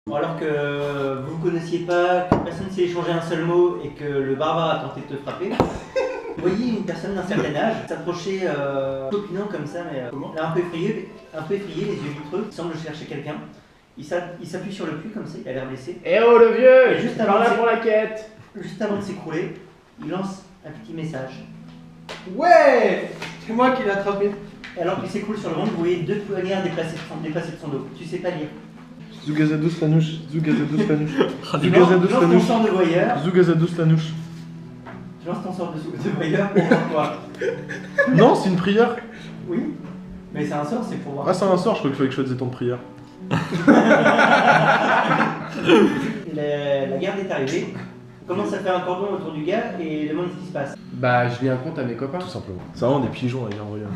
Alors que vous ne connaissiez pas, que personne ne s'est échangé un seul mot et que le barbare a tenté de te frapper, vous voyez une personne d'un certain âge s'approcher copinant comme ça, mais là, un peu effrayé, les yeux vitreux, il semble chercher quelqu'un. Il s'appuie sur le puits comme ça, il a l'air blessé. Eh oh le vieux, juste par là pour la quête. Juste avant de s'écrouler, il lance un petit message. Ouais, c'est moi qui l'ai attrapé. Et alors qu'il s'écoule sur le ventre, vous voyez 2 poignards déplacés de son dos. Tu sais pas lire. Zugazadou Slanouche, Zugazadou Slanouche. Tu lances ton sort de voyeur. Zugazadou Slanouche. Tu lances ton sort de voyeur pour voir quoi? Non, c'est une prière. Oui. Mais c'est un sort, c'est pour voir. Ah, c'est un sort, je crois qu'il fallait que je fasse des temps de prière. La garde est arrivée. On commence à faire un cordon autour du gars et demande ce qui se passe. Bah, je lis un compte à mes copains. Tout simplement. C'est vraiment des pigeons à dire, regarde.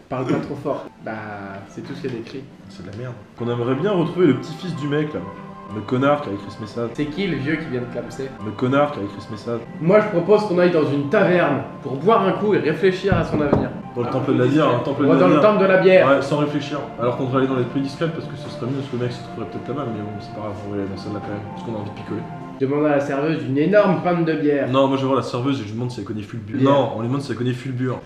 Parle pas trop fort. Bah, c'est tout ce qu'il y a d'écrit. C'est de la merde. Qu'on aimerait bien retrouver le petit-fils du mec là. Le connard qui a écrit ce message. C'est qui le vieux qui vient de clamser? Le connard qui a écrit ce message. Moi, je propose qu'on aille dans une taverne pour boire un coup et réfléchir à son avenir. Dans le temple de la bière, hein, temple de Ou la dans le bière. temple de la bière. Ouais, sans réfléchir. Alors qu'on devrait aller dans les plus discrètes parce que ce serait mieux parce que le mec se trouverait peut-être là-bas, mais bon, c'est pas grave, on va aller dans celle-là quand même. Parce qu'on a envie de picoler. Demande à la serveuse une énorme panne de bière. Non, moi je vais voir la serveuse et je lui demande si elle connaît Fulbur. Bière. Non, on lui demande si elle connaît Fulbur.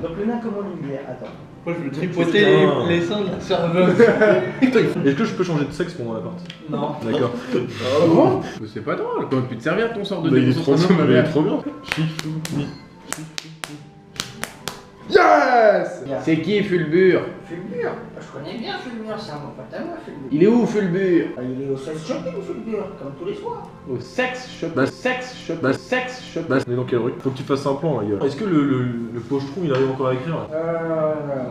Donc le nain commande une bière. Attends. Moi je veux tripoter Putain. les seins de la serveuse. Est-ce que je peux changer de sexe pendant la partie? Non. D'accord. Ah bon? C'est pas drôle. T'aurais pu te servir ton sort de Bah, il est trop déconcentration bien, de il est bière. trop bien. Chifou, oui. Yes! Bien. C'est qui Fulbur? Fulbur. Je connais bien Fulbur, c'est un bon pote à moi, Fulbur. Il est où Fulbur? Il est au 16 shopping, Fulbur, comme tous les soirs. Au sex shop. Bah, Sex shop. bah, Sex shop. Bah, on est dans quelle rue? Faut que tu fasses un plan, la gueule. Est-ce que le pochetron il arrive encore à écrire là?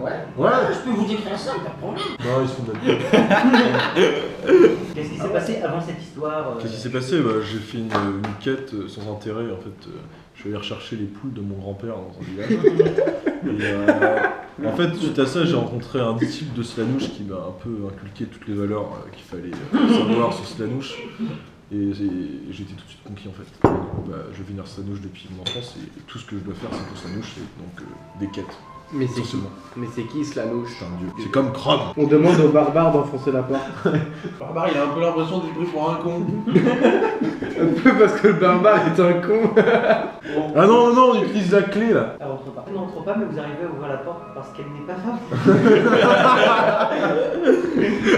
Ouais. Ouais. Je peux vous décrire ça, pas de problème. Non, ils se font de la gueule. Qu'est-ce qui s'est passé avant cette histoire Qu'est-ce qui s'est passé? Bah, j'ai fait une quête sans intérêt en fait. Je suis allé rechercher les poules de mon grand-père dans un village. Et, en fait, suite à ça, j'ai rencontré un disciple de Slanouche qui m'a un peu inculqué toutes les valeurs qu'il fallait savoir sur Slanouche. Et j'ai été tout de suite conquis en fait. Et du coup, bah, je vénère Slanouche depuis mon enfance et tout ce que je dois faire c'est pour Slanouche, c'est donc des quêtes. Mais c'est qui? Essentiellement. Mais c'est qui Slanouche? C'est un dieu. C'est comme Krog. On demande au barbare d'enfoncer la porte. Barbare il a un peu l'impression d'être pris pour un con. Un peu parce que le barbare est un con. Ah non, non, non, on utilise la clé là. Elle rentre pas. Elle n'entre pas, mais vous arrivez à ouvrir la porte parce qu'elle n'est pas fermée.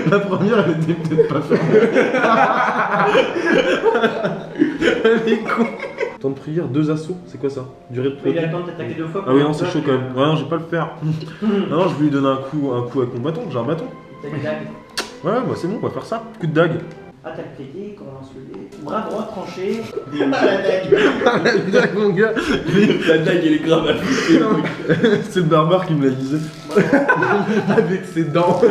La première, elle était peut-être pas fermée. Elle est con. Temps de prière, 2 assauts, c'est quoi ça? Durée de Mais il a prière. le temps de t'attaquer 2 fois. Ah oui, non, c'est chaud quand même. Ouais, non, je vais pas le faire. Non, non, je vais lui donner un coup avec mon bâton, j'ai un bâton. T'as une dague. Ouais, bah c'est bon, on va faire ça. Coup de dague. Ah, t'as le plaidé, comment on lance le dé. Bras droit tranché. Ah, la dague. La dague, mon gars. La dague elle est grave à flipper. C'est le barbare qui me l'a disé. Avec ses dents.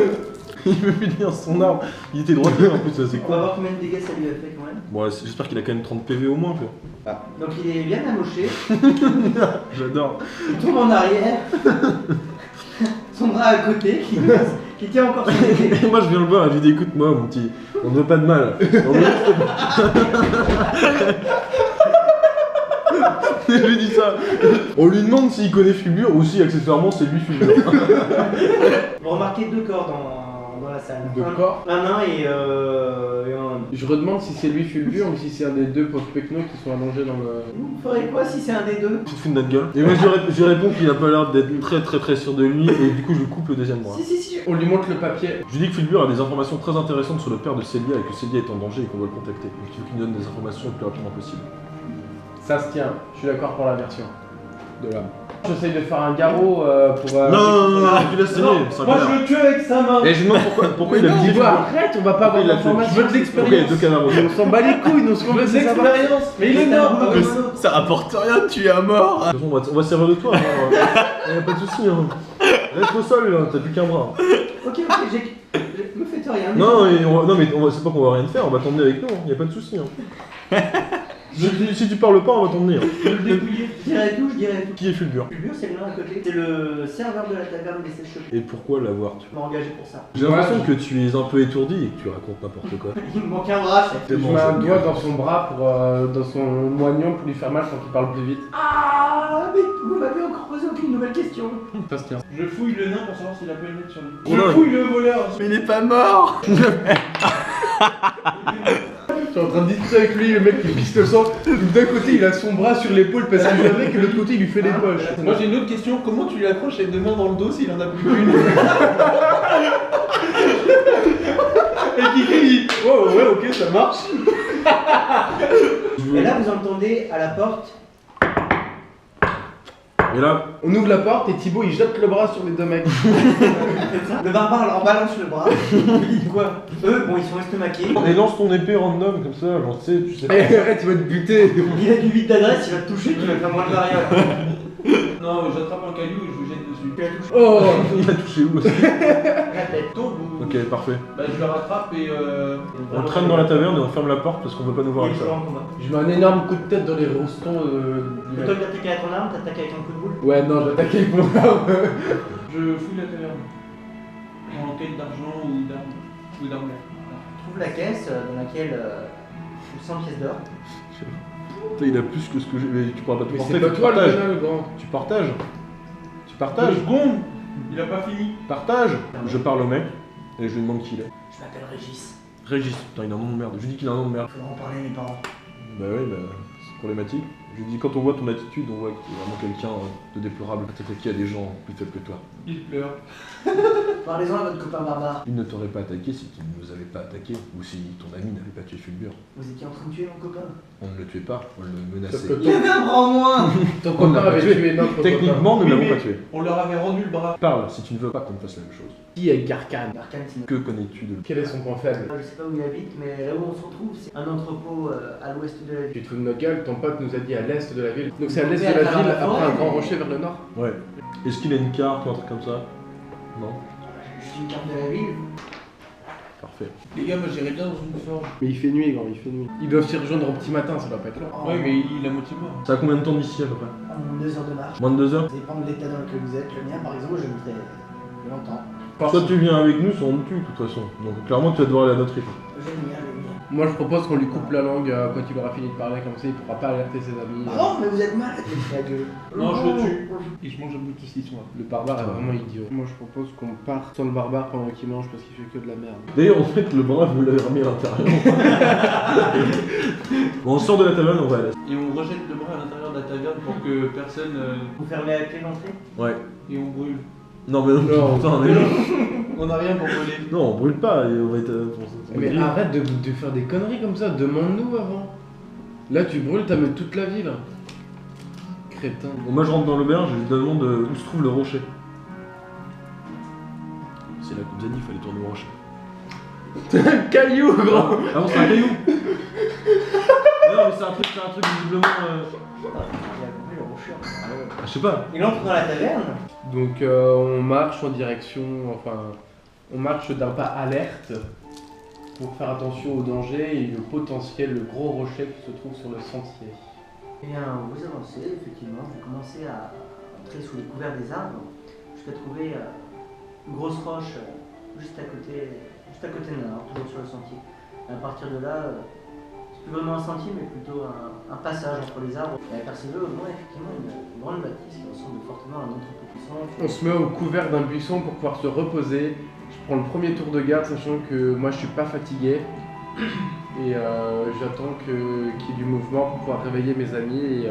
Il me fait lire son arme. Il était droitier en plus, ça c'est On va cool. voir combien de dégâts ça lui a fait quand même. Bon, j'espère qu'il a quand même 30 PV au moins, quoi. Donc il est bien amoché. J'adore. Il tombe en arrière. Son bras à côté qui tient encore son épée. Moi je viens le voir, il dit écoute moi mon petit, on ne veut pas de mal. On veut juste- Je lui dis ça. On lui demande s'il connaît Fulbur ou si accessoirement c'est lui Fulbur. Vous remarquez 2 corps dans la salle. Deux corps? Un nain et un. Je redemande si c'est lui Fulbur ou si c'est un des deux post-pecno qui sont allongés dans le... Vous ferez quoi si c'est un des deux? Tu te fous de notre gueule. Et moi je réponds qu'il a pas l'air d'être très sûr de lui et du coup je lui coupe le deuxième bras. Si. On lui montre le papier. Je lui dis que Fulbur a des informations très intéressantes sur le père de Célia et que Célia est en danger et qu'on doit le contacter. Donc il faut qu'il nous donne des informations le plus rapidement possible. Ça se tient. Je suis d'accord pour la version de l'homme. J'essaye de faire un garrot pour... Non, tu laisses Non, saigner, c'est moi je un le tue avec sa main. Et je me demande pourquoi il a Dis visé moi, Fulbur. arrête, on va pas avoir Pourquoi il a fait d'informations. Je veux de Pourquoi il y a 2 cadavres? On s'en bat les couilles, nous, ce qu'on Je veut, veux de c'est savoir. l'expérience. Mais il est mort. Ça rapporte rien de tuer un mort. De toute façon, on va se servir de toi, hein. Y'a pas de soucis. Hein. Reste au sol, là, t'as plus qu'un bras. Ok, me faites rien. Non, mais c'est pas qu'on va rien te faire, on va t'emmener avec nous, hein. Y'a pas de soucis. Hein. Si tu parles pas, on va t'emmener. Hein. Je dirais tout. Qui est Fulbur? Fulbur, c'est le nain à côté. C'est le serveur de la taverne des 16 shopping. Et pourquoi l'avoir tué? Je m'ai engagé pour ça. J'ai l'impression que tu es un peu étourdi et que tu racontes n'importe quoi. Il me manque un bras, chef. Je mets un doigt dans son bras, dans son moignon pour lui faire mal quand il parle plus vite. Ah, mais vous m'avez encore posé aucune nouvelle question. Ça se tient. Je fouille le nain pour savoir s'il a pas une lettre sur lui. Oh là. Je fouille le voleur. Mais il est pas mort. Je suis en train de discuter avec lui, le mec qui pisse le sang. D'un côté, il a son bras sur l'épaule parce qu'il est avec, et de l'autre côté, il lui fait les poches. Moi j'ai une autre question, comment tu lui accroches les deux mains dans le dos s'il en a plus qu'une? Et Kiki dit oh ouais ok ça marche. Et là, vous entendez à la porte. Et là, On ouvre la porte et Thibaut il jette le bras sur les deux mecs. Le barbare leur balance le bras. Il dit quoi? Eux, bon, ils sont estomaqués. et lance ton épée random comme ça, genre tu sais. Eh, arrête, tu vas te buter. Il a du 8 d'adresse, il va te toucher, tu vas faire moins de barrière. Non j'attrape un caillou et je le jette dessus. Tu la touches Oh. Il a touché où aussi? la tête. Donc vous... Ok, parfait. Bah je le rattrape et On traîne dans la taverne et on ferme la porte parce qu'on veut pas nous voir avec ça. Je mets un énorme coup de tête dans les rostons du Plutôt mec. que d'attaquer à ton arme, t'attaques avec un coup de boule. Ouais, non, j'attaquais avec mon arme. je fouille la taverne. En quête d'argent ou d'armes. Ou d'armes. Tu trouves la caisse dans laquelle tu 100 pièces d'or. Putain, il a plus que ce que j'ai. Mais tu pourras pas te Mais porter, c'est pas tu toi le partages. canal, grand. Tu partages. Tu Deux partages. secondes. Il a pas fini. Partage. Je parle au mec et je lui demande qui il est. Je m'appelle Régis. Régis. Putain, il a un nom de merde. Je lui dis qu'il a un nom de merde. Faudra en parler à mes parents. Bah oui, bah c'est problématique. Je lui dis quand on voit ton attitude, on voit que t'es vraiment quelqu'un de déplorable. T'attaquer à des gens plus faibles que toi. Il pleure. Parlez-en à votre copain barbare. Il ne t'aurait pas attaqué si tu ne nous avais pas attaqué ou si ton ami n'avait pas tué Fulgur. Vous étiez en train de tuer mon copain. On ne le tuait pas, on le Sauf menaçait. que Il avait un bras en moins. ton On copain l'a avait tué. tué notre Techniquement, nous Oui, ne l'avons mais- pas tué. On leur avait rendu le bras. Parle si tu ne veux pas qu'on fasse la même chose. copain. Qui est Garkan? Arcane, c'est Que connais-tu de lui? Quel est son point faible? Je sais pas où il habite, mais là où on se retrouve, c'est un entrepôt à l'ouest de la ville. Tu te fous de notre gueule, ton pote nous a dit à l'est de la ville. Donc c'est à On l'est fait de à la travers ville, la forêt, après un grand mais- rocher vers le nord. Ouais. Est-ce qu'il a une carte ou un truc comme ça? Non. Juste une carte de la ville. Parfait. Les gars, moi j'irais bien dans une forge. Mais il fait nuit, grand, il fait nuit. Ils doivent s'y rejoindre au petit matin, ça doit pas être long. En Ouais, mais il a moitié mort. Ça a combien de temps d'ici à peu près? en 2 heures de marche. Moins de 2 heures? Ça dépend de l'état dans lequel vous êtes. Le mien, par exemple, je mettrais longtemps. Soit tu viens avec nous, soit on te tue de toute façon. Donc clairement tu vas devoir aller à notre rythme. J'aime bien, j'aime bien. Moi je propose qu'on lui coupe la langue quand il aura fini de parler, comme ça il pourra pas alerter ses amis. Oh, mais vous êtes malade, la gueule. Non, je le tue. Et je mange un bout de saucisson. Le barbare est vraiment idiot. Moi je propose qu'on parte sans le barbare pendant qu'il mange parce qu'il fait que de la merde. D'ailleurs en fait le brave vous l'avez remis à l'intérieur. Bon, on sort de la taverne, on va à l'est. Et on rejette le bras à l'intérieur de la taverne pour que personne. Vous fermez la clé d'entrée. Ouais. Et on brûle. Non mais non, Non. putain, on est- On n'a rien pour brûler. Non, on brûle pas et on va être. on Mais grille. arrête de faire des conneries comme ça, demande-nous avant. Là tu brûles, t'as mis toute la ville. Crétin. Bon, moi je rentre dans l'auberge et je lui demande où se trouve le rocher. C'est là que nous a dit qu'il fallait tourner au rocher. Caillou grand. Ah bon, c'est un caillou. Non mais c'est un truc visiblement. Il a compris le rocher. Ah, je sais pas. Il entre dans la taverne. Donc on marche en direction, enfin on marche d'un pas alerte pour faire attention au danger et le potentiel, le gros rocher qui se trouve sur le sentier. Eh bien, vous avancez, effectivement, vous commencez à entrer sous les couverts des arbres jusqu'à trouver une grosse roche juste à côté de nord, toujours sur le sentier. Et à partir de là, c'est plus vraiment un sentier, mais plutôt un passage entre les arbres. Et apercevez au loin, effectivement, une grande bâtisse qui ressemble fortement à un entrepôt puissant. On se met au couvert d'un buisson pour pouvoir se reposer. Je prends le premier tour de garde sachant que moi je suis pas fatigué. Et j'attends qu'il y ait du mouvement pour pouvoir réveiller mes amis et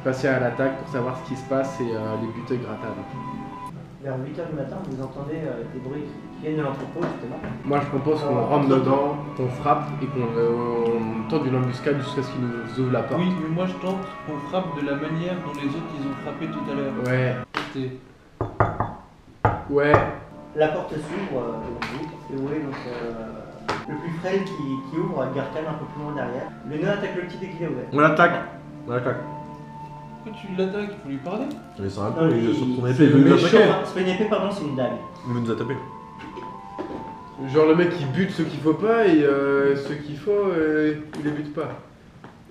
passer à l'attaque pour savoir ce qui se passe et les buter gratades. Vers 8h du matin, vous entendez des bruits qui viennent de l'entrepôt, justement. Moi je propose qu'on rentre dedans, qu'on frappe et qu'on tente une embuscade jusqu'à ce qu'ils nous ouvrent la porte. Oui, mais moi je tente qu'on frappe de la manière dont les autres ils ont frappé tout à l'heure. Ouais. C'était- Ouais. La porte s'ouvre devant vous, et vous voyez donc le plus frêle qui ouvre, Garkan un peu plus loin derrière. Le nain attaque le petit dès qu'il est ouvert. On l'attaque. On l'attaque. Pourquoi tu l'attaques? Il faut lui parler. Mais c'est un peu, Non, il est il- sur ton c'est épée, il veut nous méchant. attaquer. C'est pas une épée, pardon, c'est une dague. Il veut nous attaquer. Genre le mec qui bute ceux qu'il faut pas et ceux qu'il faut, il les bute pas.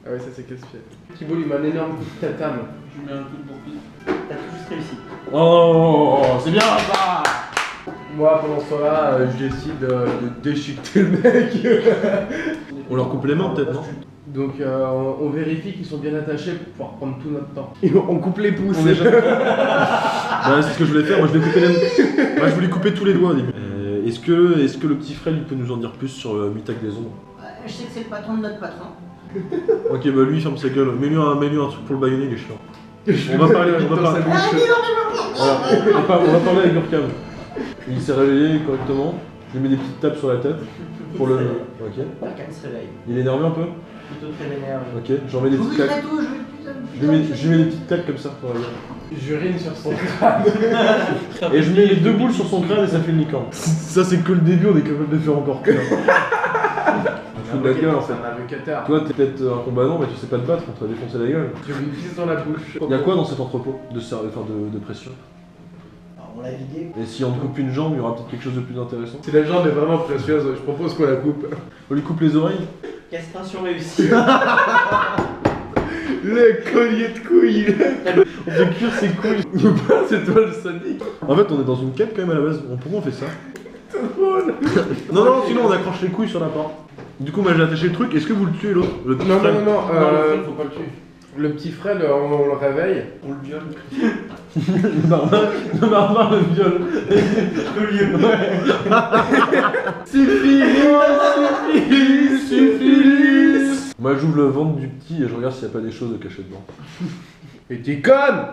Ah ouais, ça c'est casse-pied. Thibaut lui met un énorme coup de tatame. Je lui mets un coup de bourpille. T'as tout juste réussi. Oh, c'est bien ça. Moi pendant ce temps-là, je décide de déchiqueter le mec. On leur coupe les mains peut-être, non? Donc on vérifie qu'ils sont bien attachés pour pouvoir prendre tout notre temps. Et on coupe les pouces. On est jamais- Ouais, c'est ce que je voulais faire, moi je vais couper les... Moi je voulais couper tous les doigts au début. Est-ce que le petit Fred il peut nous en dire plus sur Mitac des ombres? Je sais que c'est le patron de notre patron. Ok, bah lui, ferme sa gueule. Mets-lui un truc pour le baïonner, il est chiant. On va parler, on va parler. Voilà, on va parler avec Gurkhan. Il s'est réveillé correctement. Je lui mets des petites tapes sur la tête. Pour le. Ok. Gurkhan se réveille. Il est énervé un peu? Plutôt très énervé. Ok, j'en mets des petites claques. Je lui mets des petites claques comme ça sur la gueule. J'urine sur son crâne. Et je mets les 2 boules sur son crâne et ça fait une licorne. Ça, c'est que le début, on est capable de faire encore pire. Je fous de la gueule en fait. C'est un avocataire. Toi, t'es peut-être un combattant, mais tu sais pas te battre, on t'a défoncé la gueule. Je lui pisse dans la bouche. Y'a quoi dans cet entrepôt de pression? Alors, on l'a vidé. Et si on te coupe une jambe, il y aura peut-être quelque chose de plus intéressant. Si la jambe est vraiment précieuse, je propose qu'on la coupe. On lui coupe les oreilles? Castration réussie. Le collier de couilles. On fait cuire ses couilles. C'est toi le Sonic. En fait, on est dans une quête quand même à la base. Pourquoi on fait ça? C'est drôle. Non, sinon on accroche les couilles sur la porte. Du coup, moi j'ai attaché le truc. Est-ce que vous le tuez l'autre? Le petit Non, Fred non, non, Non, le Fred, faut pas le tuer. le petit Fred, on le réveille. On le viole. Barbare le viol. Syphilis. Moi j'ouvre le ventre du petit et je regarde s'il n'y a pas des choses cachées dedans. Et t'es conne.